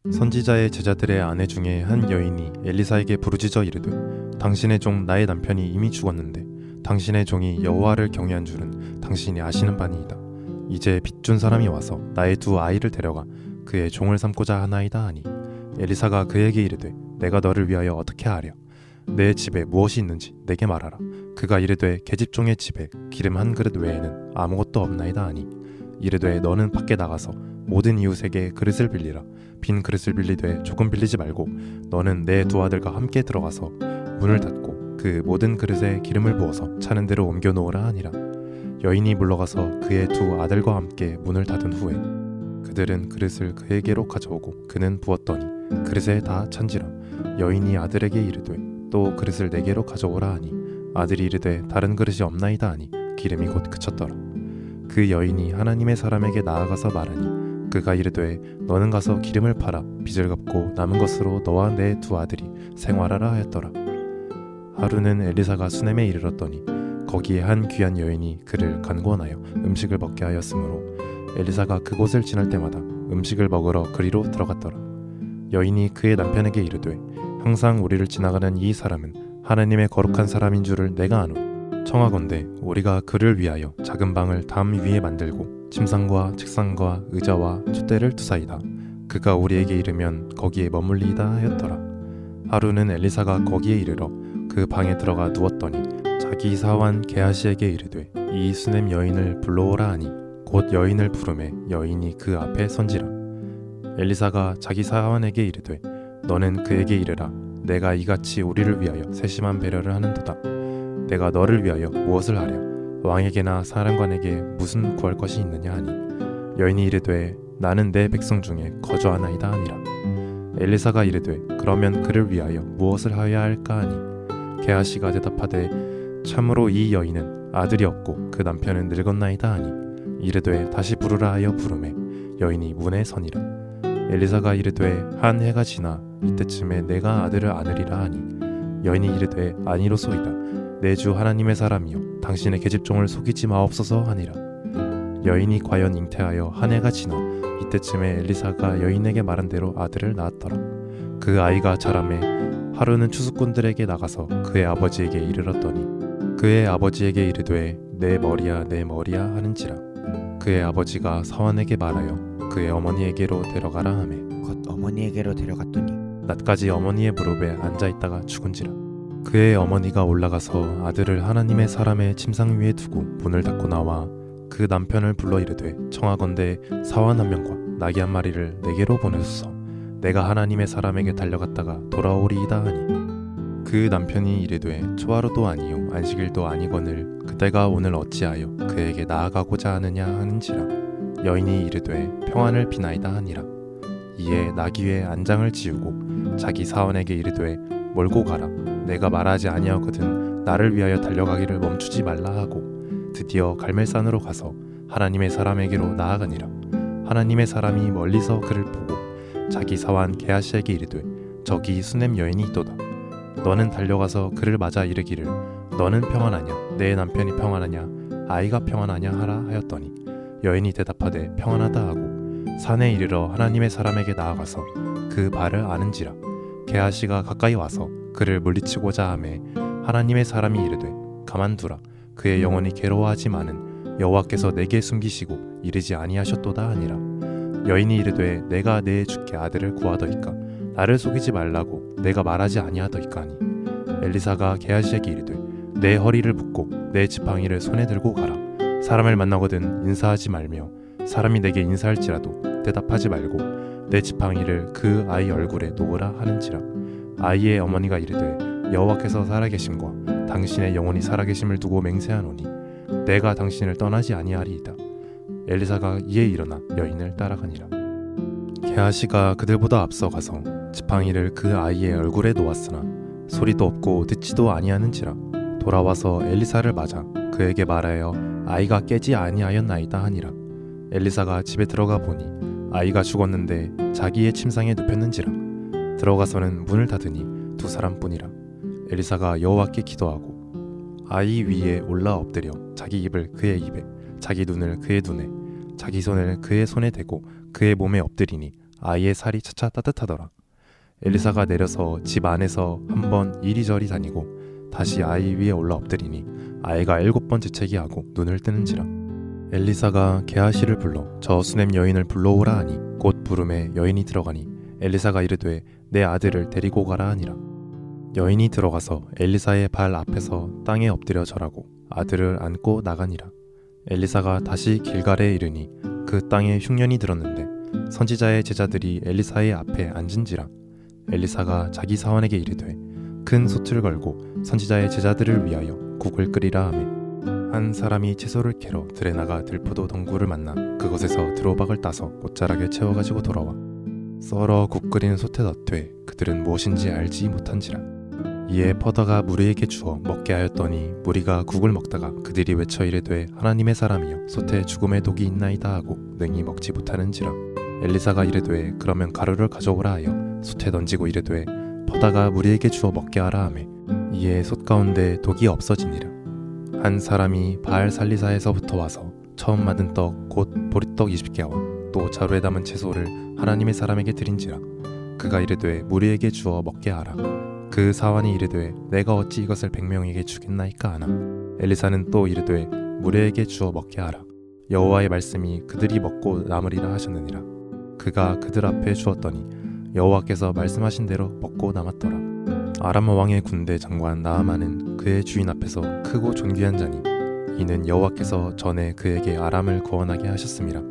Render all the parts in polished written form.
선지자의 제자들의 아내 중에 한 여인이 엘리사에게 부르짖어 이르되 당신의 종 나의 남편이 이미 죽었는데 당신의 종이 여호와를 경외한 줄은 당신이 아시는 바니이다. 이제 빚준 사람이 와서 나의 두 아이를 데려가 그의 종을 삼고자 하나이다 하니 엘리사가 그에게 이르되 내가 너를 위하여 어떻게 하랴. 내 집에 무엇이 있는지 내게 말하라. 그가 이르되 계집종의 집에 기름 한 그릇 외에는 아무것도 없나이다 하니 이르되 너는 밖에 나가서 모든 이웃에게 그릇을 빌리라. 빈 그릇을 빌리되 조금 빌리지 말고 너는 내 두 아들과 함께 들어가서 문을 닫고 그 모든 그릇에 기름을 부어서 차는 대로 옮겨 놓으라 하니라. 여인이 물러가서 그의 두 아들과 함께 문을 닫은 후에 그들은 그릇을 그에게로 가져오고 그는 부었더니 그릇에 다 찬지라. 여인이 아들에게 이르되 또 그릇을 내게로 가져오라 하니 아들이 이르되 다른 그릇이 없나이다 하니 기름이 곧 그쳤더라. 그 여인이 하나님의 사람에게 나아가서 말하니 그가 이르되 너는 가서 기름을 팔아 빚을 갚고 남은 것으로 너와 내 두 아들이 생활하라 하였더라. 하루는 엘리사가 수넴에 이르렀더니 거기에 한 귀한 여인이 그를 간구하여 음식을 먹게 하였으므로 엘리사가 그곳을 지날 때마다 음식을 먹으러 그리로 들어갔더라. 여인이 그의 남편에게 이르되 항상 우리를 지나가는 이 사람은 하나님의 거룩한 사람인 줄을 내가 아노. 청하건대 우리가 그를 위하여 작은 방을 담 위에 만들고 침상과 책상과 의자와 촛대를 두사이다. 그가 우리에게 이르면 거기에 머물리이다 하였더라. 하루는 엘리사가 거기에 이르러 그 방에 들어가 누웠더니 자기 사환 게하시에게 이르되 이 수넴 여인을 불러오라 하니 곧 여인을 부르매 여인이 그 앞에 선지라. 엘리사가 자기 사환에게 이르되 너는 그에게 이르라. 내가 이같이 우리를 위하여 세심한 배려를 하는도다. 내가 너를 위하여 무엇을 하랴. 왕에게나 사람관에게 무슨 구할 것이 있느냐 하니 여인이 이르되 나는 내 백성 중에 거주하나이다 하니라. 엘리사가 이르되 그러면 그를 위하여 무엇을 하여야 할까 하니 게하시가 대답하되 참으로 이 여인은 아들이 없고 그 남편은 늙었나이다 하니 이르되 다시 부르라 하여 부르매 여인이 문에 서니라. 엘리사가 이르되 한 해가 지나 이때쯤에 내가 아들을 안으리라 하니 여인이 이르되 아니로소이다. 내 주 하나님의 사람이여 당신의 계집종을 속이지 마옵소서 하니라. 여인이 과연 잉태하여 한 해가 지나 이때쯤에 엘리사가 여인에게 말한 대로 아들을 낳았더라. 그 아이가 자라매 하루는 추수꾼들에게 나가서 그의 아버지에게 이르렀더니 그의 아버지에게 이르되 내 머리야 내 머리야 하는지라. 그의 아버지가 사환에게 말하여 그의 어머니에게로 데려가라 하매 곧 어머니에게로 데려갔더니 낮까지 어머니의 무릎에 앉아있다가 죽은지라. 그의 어머니가 올라가서 아들을 하나님의 사람의 침상 위에 두고 문을 닫고 나와 그 남편을 불러 이르되 청하건대 사환 한 명과 나귀 한 마리를 내게로 보내소서. 내가 하나님의 사람에게 달려갔다가 돌아오리이다 하니 그 남편이 이르되 초하루도 아니요 안식일도 아니거늘 그대가 오늘 어찌하여 그에게 나아가고자 하느냐 하는지라. 여인이 이르되 평안을 비나이다 하니라. 이에 나귀 위에 안장을 지우고 자기 사원에게 이르되 몰고 가라. 내가 말하지 아니하거든 나를 위하여 달려가기를 멈추지 말라 하고 드디어 갈멜산으로 가서 하나님의 사람에게로 나아가니라. 하나님의 사람이 멀리서 그를 보고 자기 사환 게하시에게 이르되 저기 수넴 여인이 있도다. 너는 달려가서 그를 맞아 이르기를 너는 평안하냐 내 남편이 평안하냐 아이가 평안하냐 하라 하였더니 여인이 대답하되 평안하다 하고 산에 이르러 하나님의 사람에게 나아가서 그 발을 아는지라. 게하시가 가까이 와서 그를 물리치고자 하매 하나님의 사람이 이르되 가만두라. 그의 영혼이 괴로워하지만은 여호와께서 내게 숨기시고 이르지 아니하셨도다 하니라. 여인이 이르되 내가 내 주께 아들을 구하더이까 나를 속이지 말라고 내가 말하지 아니하더이까 하니 엘리사가 게하시에게 이르되 내 허리를 묶고 내 지팡이를 손에 들고 가라. 사람을 만나거든 인사하지 말며 사람이 내게 인사할지라도 대답하지 말고 내 지팡이를 그 아이 얼굴에 놓으라 하는지라. 아이의 어머니가 이르되 여호와께서 살아계심과 당신의 영혼이 살아계심을 두고 맹세하노니 내가 당신을 떠나지 아니하리이다. 엘리사가 이에 일어나 여인을 따라가니라. 게하시가 그들보다 앞서 가서 지팡이를 그 아이의 얼굴에 놓았으나 소리도 없고 듣지도 아니하는지라. 돌아와서 엘리사를 맞아 그에게 말하여 아이가 깨지 아니하였나이다 하니라. 엘리사가 집에 들어가 보니 아이가 죽었는데 자기의 침상에 눕혔는지라. 들어가서는 문을 닫으니 두 사람뿐이라. 엘리사가 여호와께 기도하고 아이 위에 올라 엎드려 자기 입을 그의 입에 자기 눈을 그의 눈에 자기 손을 그의 손에 대고 그의 몸에 엎드리니 아이의 살이 차차 따뜻하더라. 엘리사가 내려서 집 안에서 한번 이리저리 다니고 다시 아이 위에 올라 엎드리니 아이가 7번 재채기하고 눈을 뜨는지라. 엘리사가 게하시를 불러 저 수넴 여인을 불러오라 하니 곧 부름에 여인이 들어가니 엘리사가 이르되 내 아들을 데리고 가라 하니라. 여인이 들어가서 엘리사의 발 앞에서 땅에 엎드려 절하고 아들을 안고 나가니라. 엘리사가 다시 길갈에 이르니 그 땅에 흉년이 들었는데 선지자의 제자들이 엘리사의 앞에 앉은지라. 엘리사가 자기 사원에게 이르되 큰 솥을 걸고 선지자의 제자들을 위하여 국을 끓이라 하매 한 사람이 채소를 캐러 들에 나가 들포도 덩굴을 만나 그것에서 드로박을 따서 옷자락에 채워가지고 돌아와 썰어 국 끓이는 솥에 넣되 그들은 무엇인지 알지 못한지라. 이에 퍼다가 무리에게 주어 먹게 하였더니 무리가 국을 먹다가 그들이 외쳐 이르되 하나님의 사람이여 솥에 죽음의 독이 있나이다 하고 능히 먹지 못하는지라. 엘리사가 이르되 그러면 가루를 가져오라 하여 솥에 던지고 이르되 퍼다가 무리에게 주어 먹게 하라 하매 이에 솥 가운데 독이 없어지니라. 한 사람이 바알 살리사에서부터 와서 처음 만든 떡 곧 보리떡 20개와 또 자루에 담은 채소를 하나님의 사람에게 드린지라. 그가 이르되 무리에게 주어 먹게 하라. 그 사환이 이르되 내가 어찌 이것을 100명에게 주겠나이까 하나. 엘리사는 또 이르되 무리에게 주어 먹게 하라. 여호와의 말씀이 그들이 먹고 남으리라 하셨느니라. 그가 그들 앞에 주었더니 여호와께서 말씀하신 대로 먹고 남았더라. 아람 왕의 군대 장관 나아만은 그의 주인 앞에서 크고 존귀한 자니 이는 여호와께서 전에 그에게 아람을 구원하게 하셨음이라.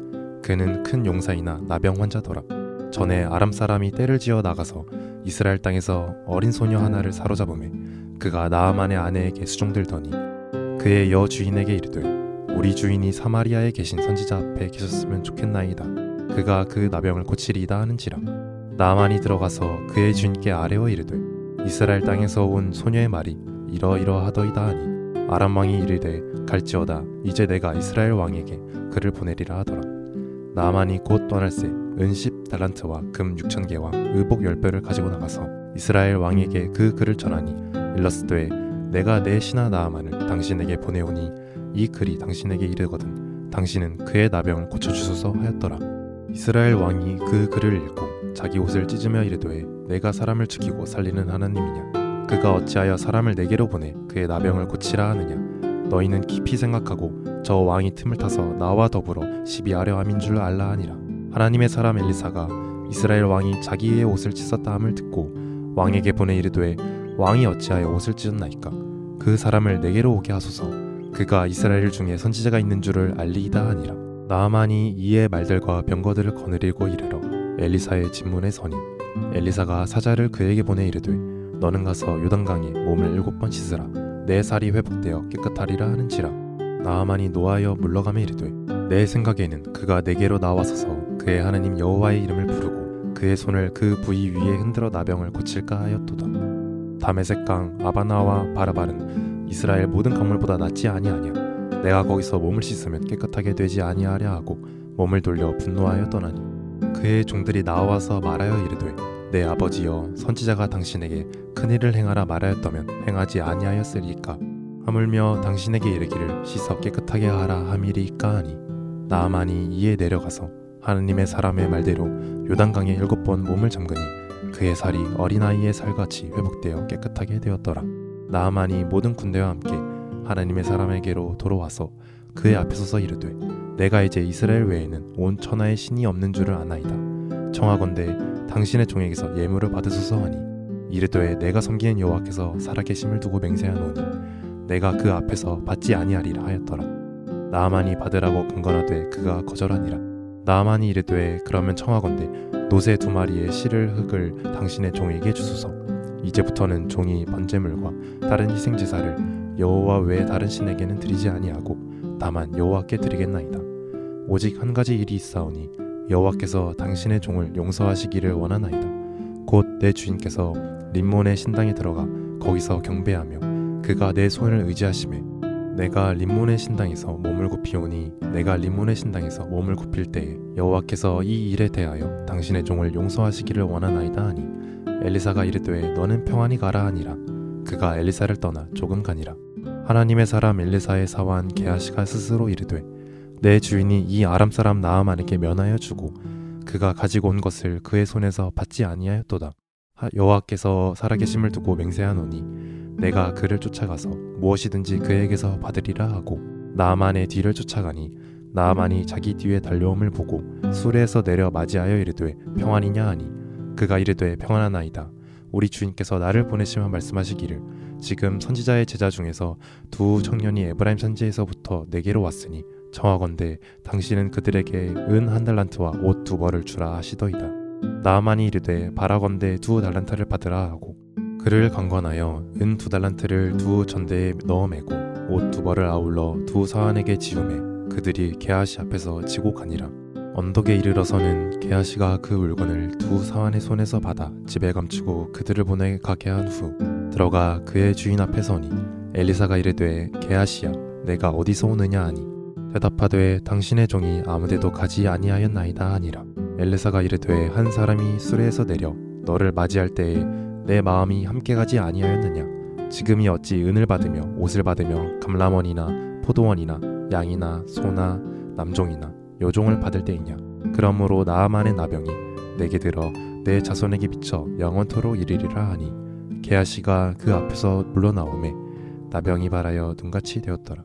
그는 큰 용사이나 나병 환자더라. 전에 아람 사람이 떼를 지어 나가서 이스라엘 땅에서 어린 소녀 하나를 사로잡음에 그가 나아만의 아내에게 수종들더니 그의 여 주인에게 이르되 우리 주인이 사마리아에 계신 선지자 앞에 계셨으면 좋겠나이다. 그가 그 나병을 고치리이다 하는지라. 나아만이 들어가서 그의 주인께 아뢰어 이르되 이스라엘 땅에서 온 소녀의 말이 이러이러하더이다 하니 아람 왕이 이르되 갈지어다. 이제 내가 이스라엘 왕에게 그를 보내리라 하더라. 나아만이 곧 떠날새 은 10달란트와 금 6,000개와 의복 10배를 가지고 나가서 이스라엘 왕에게 그 글을 전하니 일러스되 내가 내 신하 나아만을 당신에게 보내오니 이 글이 당신에게 이르거든 당신은 그의 나병을 고쳐주소서 하였더라. 이스라엘 왕이 그 글을 읽고 자기 옷을 찢으며 이르되 내가 사람을 죽이고 살리는 하나님이냐. 그가 어찌하여 사람을 내게로 보내 그의 나병을 고치라 하느냐. 너희는 깊이 생각하고 저 왕이 틈을 타서 나와 더불어 시비하려 함인 줄 알라 하니라. 하나님의 사람 엘리사가 이스라엘 왕이 자기의 옷을 찢었다 함을 듣고 왕에게 보내 이르되 왕이 어찌하여 옷을 찢었나이까. 그 사람을 내게로 오게 하소서. 그가 이스라엘 중에 선지자가 있는 줄을 알리이다 하니라. 나아만이 이의 말들과 병거들을 거느리고 이르러 엘리사의 집문에 서니 엘리사가 사자를 그에게 보내 이르되 너는 가서 요단강에 몸을 7번 씻으라. 내 살이 회복되어 깨끗하리라 하는지라. 나아만이 노하여 물러가며 이르되 내 생각에는 그가 내게로 나와서서 그의 하나님 여호와의 이름을 부르고 그의 손을 그 부위 위에 흔들어 나병을 고칠까 하였도다. 다메섹강 아바나와 바라발은 이스라엘 모든 강물보다 낫지 아니하냐. 내가 거기서 몸을 씻으면 깨끗하게 되지 아니하랴 하고 몸을 돌려 분노하여 떠나니 그의 종들이 나와서 말하여 이르되 내 아버지여 선지자가 당신에게 큰일을 행하라 말하였다면 행하지 아니하였으리까. 하물며 당신에게 이르기를 씻어 깨끗하게 하라 함이리까 하니 나아만이 이에 내려가서 하느님의 사람의 말대로 요단강에 7번 몸을 잠그니 그의 살이 어린아이의 살같이 회복되어 깨끗하게 되었더라. 나아만이 모든 군대와 함께 하나님의 사람에게로 돌아와서 그의 앞에 서서 이르되 내가 이제 이스라엘 외에는 온 천하에 신이 없는 줄을 아나이다. 청하건대 당신의 종에게서 예물을 받으소서 하니 이르되 내가 섬기는 여호와께서 살아계심을 두고 맹세하노니 내가 그 앞에서 받지 아니하리라 하였더라. 나아만이 받으라고 강건하되 그가 거절하니라. 나아만이 이르되 그러면 청하건대 노새 2마리의 실을 흙을 당신의 종에게 주소서. 이제부터는 종이 번제물과 다른 희생제사를 여호와 외에 다른 신에게는 드리지 아니하고 다만 여호와께 드리겠나이다. 오직 한 가지 일이 있사오니 여호와께서 당신의 종을 용서하시기를 원하나이다. 곧 내 주인께서 림몬의 신당에 들어가 거기서 경배하며 그가 내 손을 의지하시매 내가 림몬의 신당에서 몸을 굽히오니 내가 림몬의 신당에서 몸을 굽힐 때에 여호와께서 이 일에 대하여 당신의 종을 용서하시기를 원하나이다 하니 엘리사가 이르되 너는 평안히 가라 하니라. 그가 엘리사를 떠나 조금 가니라. 하나님의 사람 엘리사의 사환 게하시가 스스로 이르되 내 주인이 이 아람 사람 나아만에게 면하여 주고 그가 가지고 온 것을 그의 손에서 받지 아니하였도다. 여호와께서 살아계심을 두고 맹세하노니 내가 그를 쫓아가서 무엇이든지 그에게서 받으리라 하고 나아만의 뒤를 쫓아가니 나아만이 자기 뒤에 달려옴을 보고 수레에서 내려 맞이하여 이르되 평안이냐 하니 그가 이르되 평안하나이다. 우리 주인께서 나를 보내시며 말씀하시기를 지금 선지자의 제자 중에서 두 청년이 에브라임 산지에서부터 내게로 왔으니 청하건대 당신은 그들에게 은 1달란트와 옷 2벌을 주라 하시더이다. 나아만이 이르되 바라건대 2달란트를 받으라 하고 그를 강권하여 은 2달란트를 두 전대에 넣어 매고 옷 2벌을 아울러 두 사환에게 지우매 그들이 게하시 앞에서 지고 가니라. 언덕에 이르러서는 게하시가 그 물건을 두 사환의 손에서 받아 집에 감추고 그들을 보내 가게 한 후 들어가 그의 주인 앞에 서니 엘리사가 이르되 게하시야 내가 어디서 오느냐 하니 대답하되 당신의 종이 아무데도 가지 아니하였나이다 하니라. 엘리사가 이르되 한 사람이 수레에서 내려 너를 맞이할 때에 내 마음이 함께 가지 아니하였느냐. 지금이 어찌 은을 받으며 옷을 받으며 감람원이나 포도원이나 양이나 소나 남종이나 여종을 받을 때이냐. 그러므로 나아만의 나병이 내게 들어 내 자손에게 미쳐 영원토록 이르리라 하니 게하시가 그 앞에서 물러나오매 나병이 발하여 눈같이 되었더라.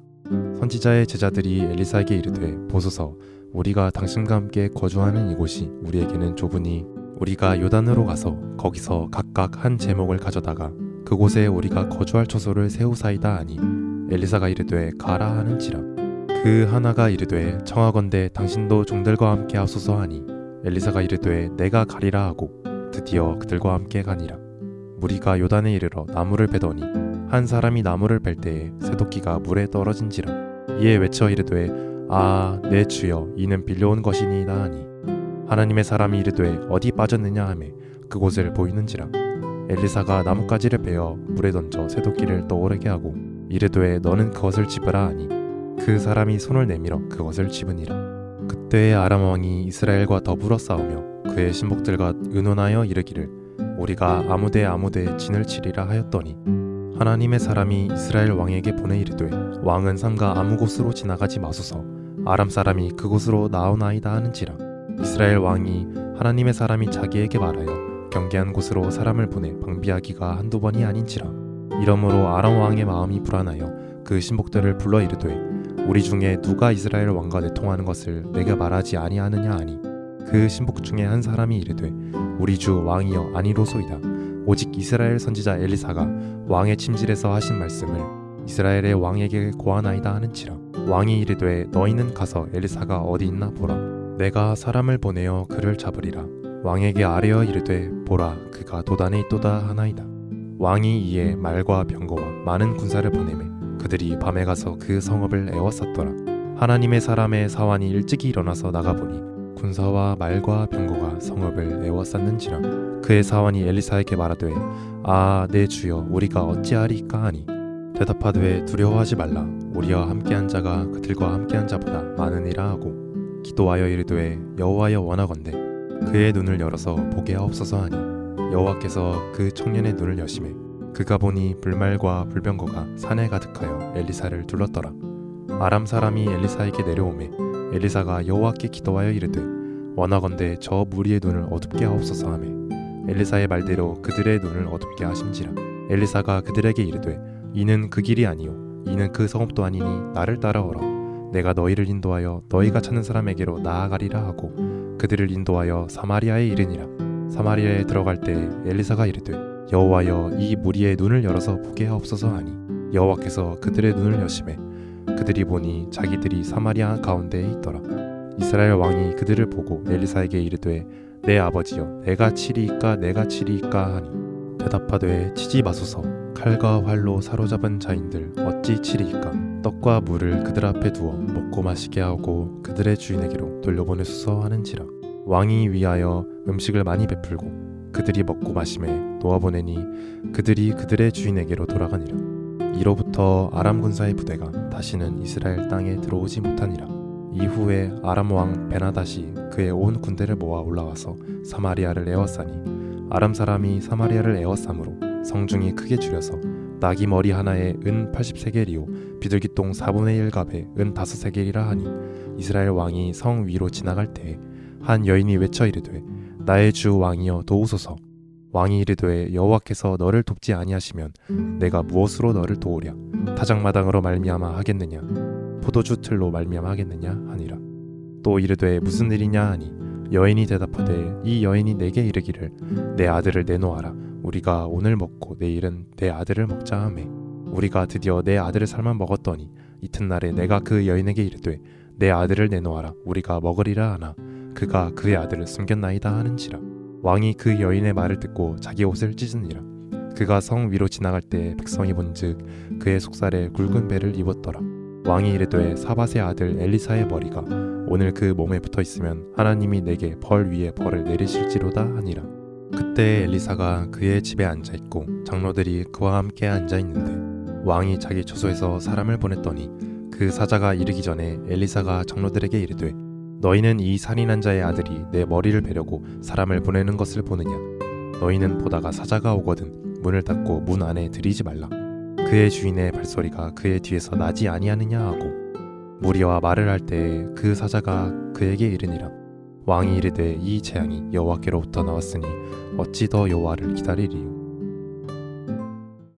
선지자의 제자들이 엘리사에게 이르되 보소서 우리가 당신과 함께 거주하는 이곳이 우리에게는 좁으니 우리가 요단으로 가서 거기서 각각 한 제목을 가져다가 그곳에 우리가 거주할 처소를 세우사이다 하니 엘리사가 이르되 가라 하는지라. 그 하나가 이르되 청하건대 당신도 종들과 함께 하소서 하니 엘리사가 이르되 내가 가리라 하고 드디어 그들과 함께 가니라. 무리가 요단에 이르러 나무를 베더니 한 사람이 나무를 벨 때에 새도끼가 물에 떨어진지라. 이에 외쳐 이르되 아 내 주여 이는 빌려온 것이니이다 하니 하나님의 사람이 이르되 어디 빠졌느냐 하매 그곳을 보이는지라. 엘리사가 나뭇가지를 베어 물에 던져 새도끼를 떠오르게 하고 이르되 너는 그것을 집으라 하니 그 사람이 손을 내밀어 그것을 집으니라. 그때의 아람 왕이 이스라엘과 더불어 싸우며 그의 신복들과 의논하여 이르기를 우리가 아무데 진을 치리라 하였더니 하나님의 사람이 이스라엘 왕에게 보내 이르되 왕은 삼가 아무 곳으로 지나가지 마소서 아람 사람이 그곳으로 나오나이다 하는지라. 이스라엘 왕이 하나님의 사람이 자기에게 말하여 경계한 곳으로 사람을 보내 방비하기가 한두 번이 아닌지라. 이러므로 아람 왕의 마음이 불안하여 그 신복들을 불러 이르되 우리 중에 누가 이스라엘 왕과 내통하는 것을 내게 말하지 아니하느냐 하니 그 신복 중에 한 사람이 이르되 우리 주 왕이여 아니로소이다. 오직 이스라엘 선지자 엘리사가 왕의 침실에서 하신 말씀을 이스라엘의 왕에게 고하나이다 하는지라. 왕이 이르되 너희는 가서 엘리사가 어디 있나 보라. 내가 사람을 보내어 그를 잡으리라. 왕에게 아뢰어 이르되 보라 그가 도단에 있도다 하나이다. 왕이 이에 말과 병거와 많은 군사를 보내매 그들이 밤에 가서 그 성읍을 에워쌌더라. 하나님의 사람의 사환이 일찍이 일어나서 나가보니 군사와 말과 병거가 성읍을 에워쌌는지라. 그의 사환이 엘리사에게 말하되 아 내 주여 우리가 어찌하리이까 하니 대답하되 두려워하지 말라. 우리와 함께한 자가 그들과 함께한 자보다 많으니라 하고 기도하여 이르되 여호와여 원하건대 그의 눈을 열어서 보게 하옵소서 하니 여호와께서 그 청년의 눈을 여시매 그가 보니 불말과 불병거가 산에 가득하여 엘리사를 둘렀더라. 아람 사람이 엘리사에게 내려오매 엘리사가 여호와께 기도하여 이르되 원하건대 저 무리의 눈을 어둡게 하옵소서 하매 엘리사의 말대로 그들의 눈을 어둡게 하심지라. 엘리사가 그들에게 이르되 이는 그 길이 아니요 이는 그 성읍도 아니니 나를 따라오라. 내가 너희를 인도하여 너희가 찾는 사람에게로 나아가리라 하고 그들을 인도하여 사마리아에 이르니라. 사마리아에 들어갈 때 엘리사가 이르되 여호와여 이 무리의 눈을 열어서 보게 하옵소서 하니 여호와께서 그들의 눈을 여시매 그들이 보니 자기들이 사마리아 가운데에 있더라. 이스라엘 왕이 그들을 보고 엘리사에게 이르되 내 아버지여 내가 치리이까 내가 치리이까 하니 대답하되 치지 마소서. 칼과 활로 사로잡은 자인들 어찌 치리이까. 떡과 물을 그들 앞에 두어 먹고 마시게 하고 그들의 주인에게로 돌려보내소서 하는지라. 왕이 위하여 음식을 많이 베풀고 그들이 먹고 마심에 놓아보내니 그들이 그들의 주인에게로 돌아가니라. 이로부터 아람 군사의 부대가 다시는 이스라엘 땅에 들어오지 못하니라. 이후에 아람 왕 베나닷이 그의 온 군대를 모아 올라와서 사마리아를 에워싸니 아람 사람이 사마리아를 에워싸므로 성중이 크게 줄여서 나귀 머리 하나에 은 80세겔이요 비둘기똥 4분의 1갑에 은 5세겔이라 하니 이스라엘 왕이 성 위로 지나갈 때에 한 여인이 외쳐 이르되 나의 주 왕이여 도우소서. 왕이 이르되 여호와께서 너를 돕지 아니하시면 내가 무엇으로 너를 도우랴. 타작마당으로 말미암아 하겠느냐 포도주 틀로 말미암아 하겠느냐 하니라. 또 이르되 무슨 일이냐 하니 여인이 대답하되 이 여인이 내게 이르기를 내 아들을 내놓아라. 우리가 오늘 먹고 내일은 내 아들을 먹자 하매 우리가 드디어 내 아들을 삶아 먹었더니 이튿날에 내가 그 여인에게 이르되 내 아들을 내놓아라. 우리가 먹으리라 하나 그가 그의 아들을 숨겼나이다 하는지라. 왕이 그 여인의 말을 듣고 자기 옷을 찢으니라. 그가 성 위로 지나갈 때 백성이 본즉 그의 속살에 굵은 배를 입었더라. 왕이 이르되 사밧의 아들 엘리사의 머리가 오늘 그 몸에 붙어 있으면 하나님이 내게 벌 위에 벌을 내리실지로다 하니라. 그때 엘리사가 그의 집에 앉아 있고 장로들이 그와 함께 앉아 있는데 왕이 자기 처소에서 사람을 보냈더니 그 사자가 이르기 전에 엘리사가 장로들에게 이르되 너희는 이 살인한 자의 아들이 내 머리를 베려고 사람을 보내는 것을 보느냐. 너희는 보다가 사자가 오거든 문을 닫고 문 안에 들이지 말라. 그의 주인의 발소리가 그의 뒤에서 나지 아니하느냐 하고 무리와 말을 할 때 그 사자가 그에게 이르니라. 왕이 이르되 이 재앙이 여호와께로부터 나왔으니 어찌 더 여호와를 기다리리요.